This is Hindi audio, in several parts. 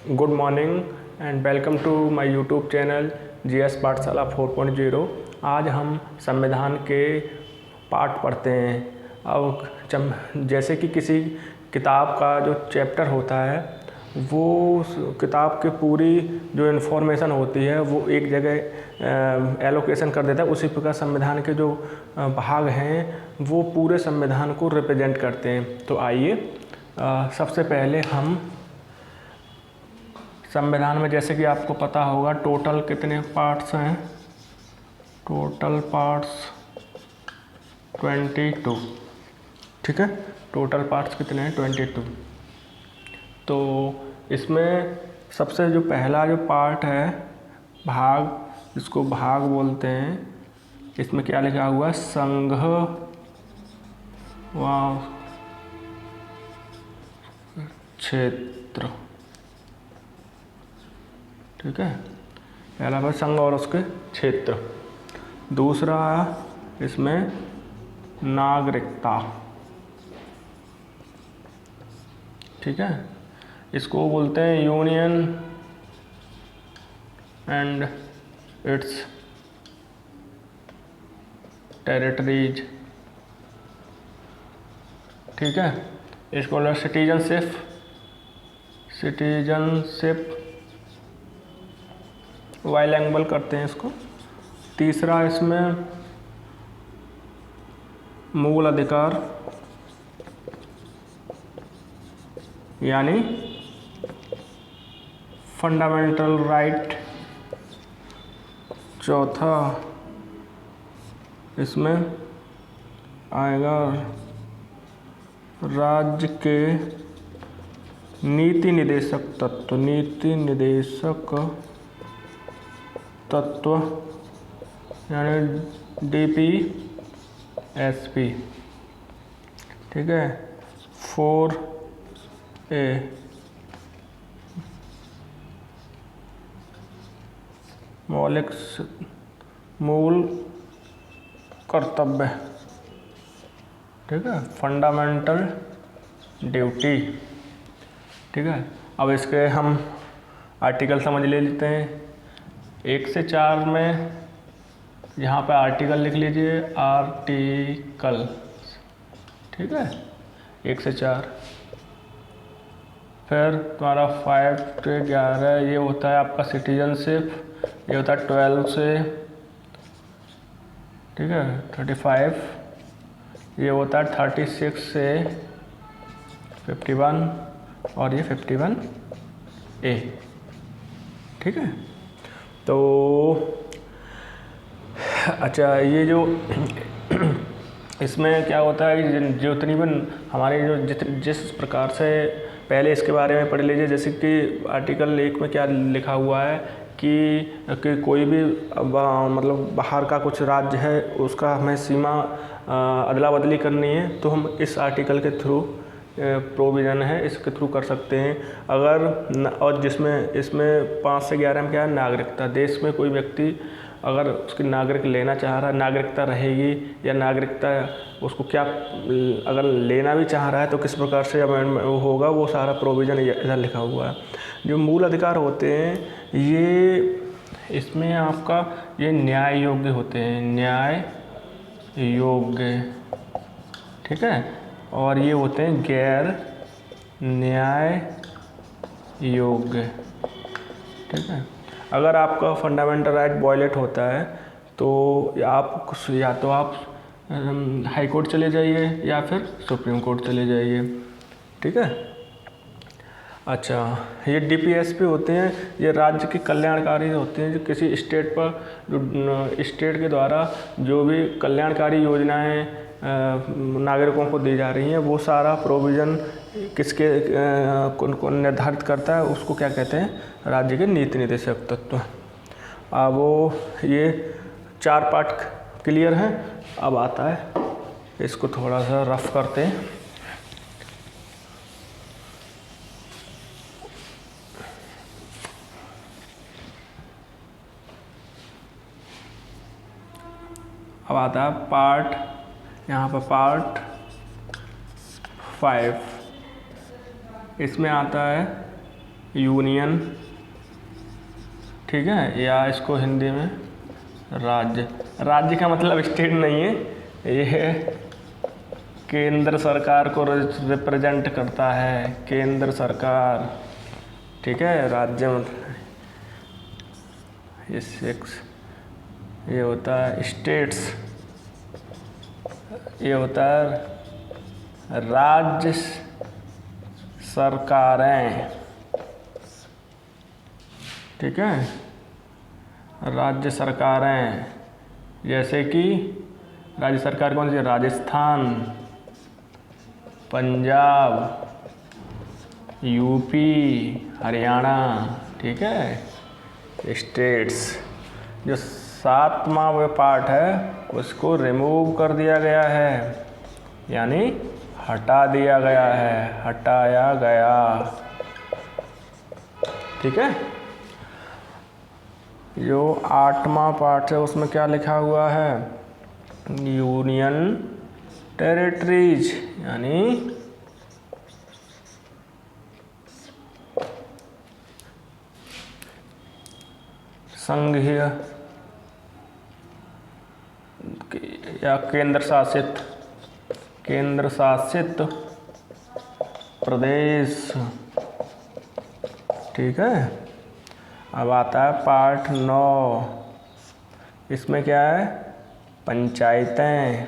Good morning and welcome to my YouTube channel GS Pathshala 4.0। आज हम संविधान के पाठ पढ़ते हैं। अब जैसे कि किसी किताब का जो चैप्टर होता है वो उस किताब के पूरी जो इन्फॉर्मेशन होती है वो एक जगह एलोकेशन कर देता है। उसी प्रकार संविधान के जो भाग हैं वो पूरे संविधान को रिप्रेजेंट करते हैं। तो आइए सबसे पहले हम संविधान में, जैसे कि आपको पता होगा, टोटल कितने पार्ट्स हैं। Total parts 22। ठीक है, टोटल पार्ट्स कितने हैं? 22। तो इसमें सबसे जो पहला जो पार्ट है भाग, इसको भाग बोलते हैं। इसमें क्या लिखा हुआ है? संघ व क्षेत्र। ठीक है, पहला भाग संघ और उसके क्षेत्र। दूसरा इसमें नागरिकता। ठीक है, इसको बोलते हैं यूनियन एंड इट्स टेरिटरीज। ठीक है, इसको सिटीजनशिप बाइलिंगुअल करते हैं इसको। तीसरा इसमें मूल अधिकार यानी फंडामेंटल राइट। चौथा इसमें आएगा राज्य के नीति निर्देशक तत्व। नीति निर्देशक तत्व यानी DPSP। ठीक है, 4A मूल कर्तव्य। ठीक है, फंडामेंटल ड्यूटी। ठीक है, अब इसके हम आर्टिकल समझ लेते हैं। 1 से 4 में यहाँ पे आर्टिकल लिख लीजिए, आर्टिकल। ठीक है, 1 से 4। फिर तुम्हारा 5 से 11 ये होता है आपका सिटीजनशिप। ये होता है 12 से, ठीक है, 35। ये होता है 36 से 51 और ये 51A। ठीक है, तो अच्छा, ये जो इसमें क्या होता है कि जितनी भी हमारे जिस प्रकार से, पहले इसके बारे में पढ़ लीजिए। जैसे कि आर्टिकल 1 में क्या लिखा हुआ है कि कोई भी मतलब बाहर का कुछ राज्य है उसका हमें सीमा अदला बदली करनी है तो हम इस आर्टिकल के थ्रू प्रोविज़न है इसके थ्रू कर सकते हैं। अगर और जिसमें इसमें 5 से 11 में क्या है? नागरिकता। देश में कोई व्यक्ति अगर उसकी नागरिक लेना चाह रहा है, नागरिकता रहेगी या नागरिकता उसको क्या अगर लेना भी चाह रहा है तो किस प्रकार से वो होगा, वो सारा प्रोविज़न इधर लिखा हुआ है। जो मूल अधिकार होते हैं ये इसमें आपका ये न्याय योग्य होते हैं, न्याय योग्य। ठीक है, और ये होते हैं गैर न्याय योग्य। ठीक है, अगर आपका फंडामेंटल राइट वायलेट होता है तो आप हाई कोर्ट चले जाइए या फिर सुप्रीम कोर्ट चले जाइए। ठीक है, अच्छा, ये DPSP होते हैं, ये राज्य के कल्याणकारी होते हैं। जो किसी स्टेट पर जो स्टेट के द्वारा जो भी कल्याणकारी योजनाएं नागरिकों को दी जा रही हैं वो सारा प्रोविज़न किसके को निर्धारित करता है, उसको क्या कहते हैं? राज्य के नीति निर्देशक तत्व। अब वो ये 4 पार्ट क्लियर हैं। अब आता है, इसको थोड़ा सा रफ करते हैं। अब आता है पार्ट, यहाँ पर पार्ट 5। इसमें आता है यूनियन, ठीक है, या इसको हिंदी में राज्य। राज्य का मतलब स्टेट नहीं है, ये केंद्र सरकार को रिप्रेजेंट करता है, केंद्र सरकार, ठीक है। राज्य मतलब ये 6, ये होता है स्टेट्स, ये होता है राज्य सरकारें, ठीक है, राज्य सरकारें। जैसे कि राज्य सरकार कौन सी है? राजस्थान, पंजाब, यूपी, हरियाणा, ठीक है, स्टेट्स। जो 7वां वो पार्ट है उसको रिमूव कर दिया गया है, यानी हटा दिया गया है, हटाया गया, ठीक है। जो 8वां पार्ट है उसमें क्या लिखा हुआ है? यूनियन टेरिटरीज, यानी संघीय या केंद्र शासित प्रदेश, ठीक है। अब आता है पार्ट 9, इसमें क्या है? पंचायतें,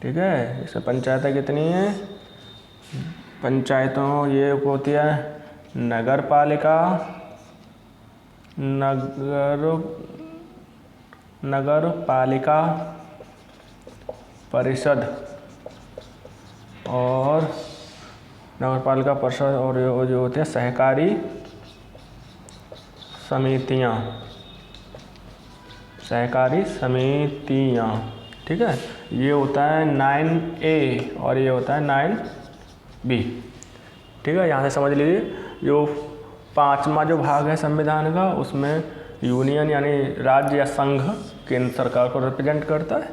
ठीक है। इसमें पंचायतें कितनी हैं? पंचायतों ये होती है नगर पालिका, नगर पालिका परिषद और नगर पालिका परिषद, और जो होते हैं सहकारी समितियाँ, सहकारी समितियाँ, ठीक है। ये होता है 9A और ये होता है 9B, ठीक है। यहाँ से समझ लीजिए जो 5वां जो भाग है संविधान का, उसमें यूनियन यानी राज्य या संघ केंद्र सरकार को रिप्रेजेंट करता है।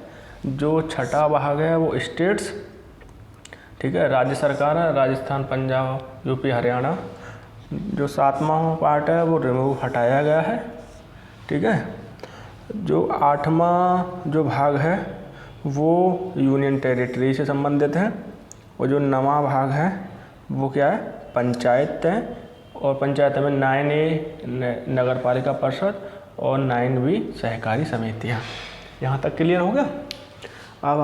जो 6ठा भाग है वो स्टेट्स, ठीक है, राज्य सरकार है, राजस्थान, पंजाब, यूपी, हरियाणा। जो 7वां पार्ट है वो रिमूव, हटाया गया है, ठीक है। जो 8वां जो भाग है वो यूनियन टेरिटरी से संबंधित है, और जो 9वां भाग है वो क्या है? पंचायत है, और पंचायत में 9A नगर पालिका परिषद और 9B सहकारी समितियाँ। यहाँ तक क्लियर हो गया? अब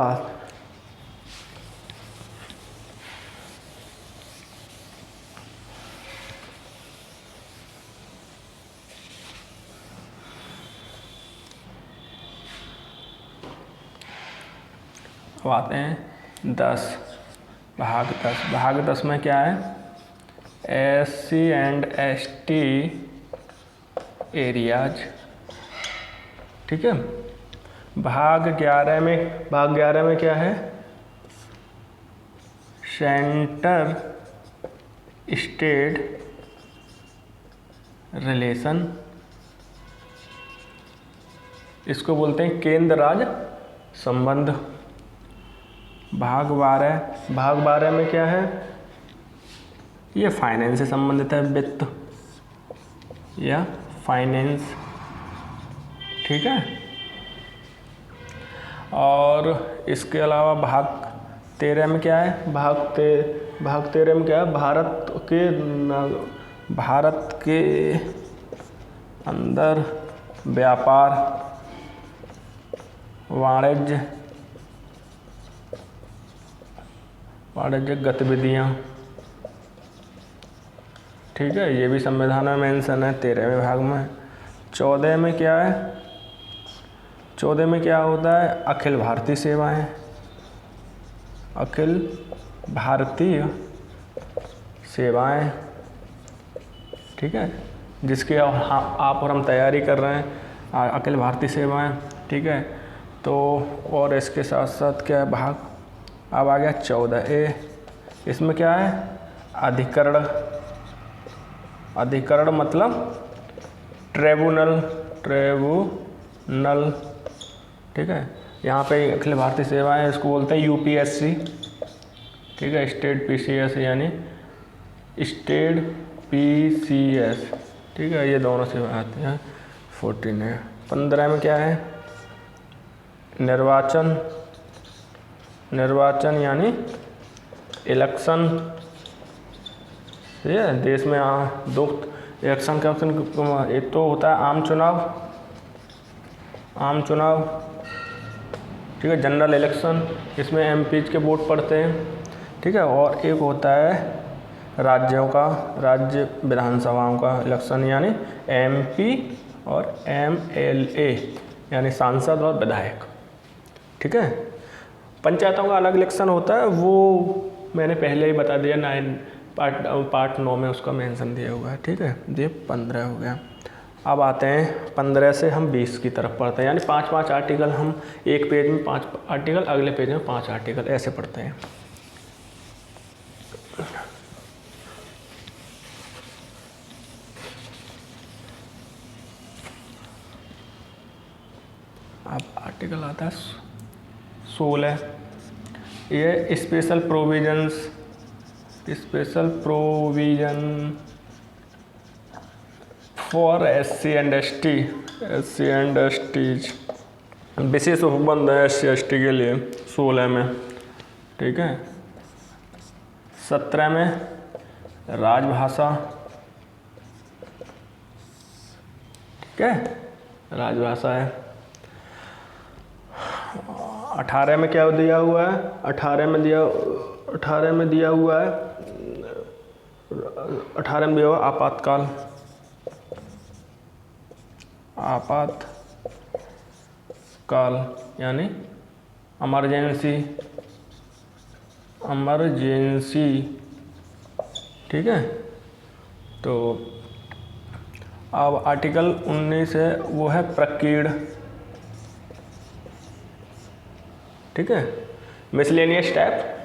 आते हैं 10, भाग 10 में क्या है? SC एंड ST एरियाज, ठीक है। भाग 11 में क्या है? सेंटर स्टेट रिलेशन, इसको बोलते हैं केंद्र राज्य संबंध। भाग 12 में क्या है? ये फाइनेंस से संबंधित है, वित्त या फाइनेंस, ठीक है। और इसके अलावा भाग 13 में क्या है? भाग 13 में क्या है? भारत के अंदर व्यापार, वाणिज्य गतिविधियाँ, ठीक है। ये भी संविधान में मेंशन है 13वें भाग में। 14 में क्या है? 14 में क्या होता है? अखिल भारतीय सेवाएं, अखिल भारतीय सेवाएं, ठीक है, जिसकी आप और हम तैयारी कर रहे हैं, अखिल भारतीय सेवाएं, ठीक है। तो और इसके साथ साथ क्या है भाग? अब आ गया 14A, इसमें क्या है? अधिकरण मतलब ट्रिब्यूनल, ठीक है। यहाँ पे अखिल भारतीय सेवाएं, इसको बोलते हैं UPSC, ठीक है, स्टेट PCS यानी स्टेट PCS, ठीक है, ये दोनों से आते हैं। 14 है। 15 में क्या है? निर्वाचन, निर्वाचन यानी इलेक्शन। ठीक है, देश में दो इलेक्शन का ऑप्शन, एक तो होता है आम चुनाव, आम चुनाव, ठीक है, जनरल इलेक्शन, इसमें MPs के वोट पड़ते हैं, ठीक है, और एक होता है राज्यों का, राज्य विधानसभाओं का इलेक्शन यानी MP और MLA यानी सांसद और विधायक, ठीक है। पंचायतों का अलग इलेक्शन होता है, वो मैंने पहले ही बता दिया, पार्ट 9 में उसका मेंशन दिया हुआ है, ठीक है। ये 15 हो गया। अब आते हैं 15 से हम 20 की तरफ पढ़ते हैं, यानी 5-5 आर्टिकल, हम एक पेज में 5 आर्टिकल, अगले पेज में 5 आर्टिकल, ऐसे पढ़ते हैं। अब आर्टिकल आता है 16, ये special provision for SC and STs, विशेष उपबंध है SC ST के लिए 16 में, ठीक है। 17 में राजभाषा, ठीक है, राजभाषा है। 18 में क्या दिया हुआ है? 18 में दिया हुआ है आपातकाल, आपातकाल यानी इमरजेंसी, ठीक है। तो अब आर्टिकल 19 है, वो है प्रकीर्ण, ठीक है, मिसलेनियस टाइप।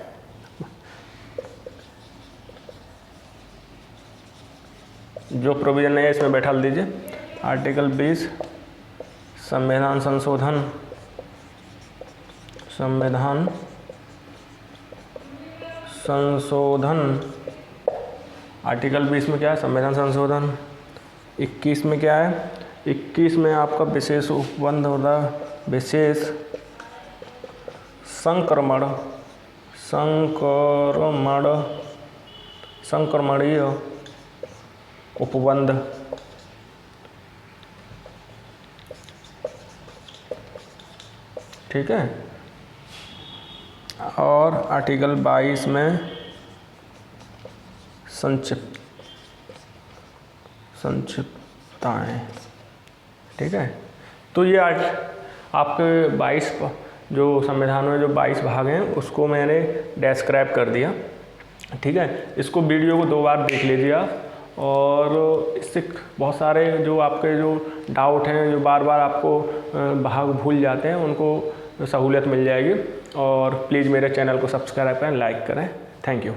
जो प्रोविजन है इसमें बैठा दीजिए। आर्टिकल 20 संविधान संशोधन, आर्टिकल 20 में क्या है? संविधान संशोधन। 21 में क्या है? 21 में आपका विशेष उपबंध होता है, विशेष संक्रमणीय उपबंध, ठीक है। और आर्टिकल 22 में संक्षिप्तताएं, ठीक है। तो ये आपके 22 जो संविधान में जो 22 भाग हैं उसको मैंने डिस्क्राइब कर दिया, ठीक है। इसको वीडियो को 2 बार देख लीजिए आप, और इससे बहुत सारे जो आपके जो डाउट हैं, जो बार बार आपको भाग भूल जाते हैं, उनको सहूलियत मिल जाएगी। और प्लीज़ मेरे चैनल को सब्सक्राइब करें, लाइक करें। Thank you.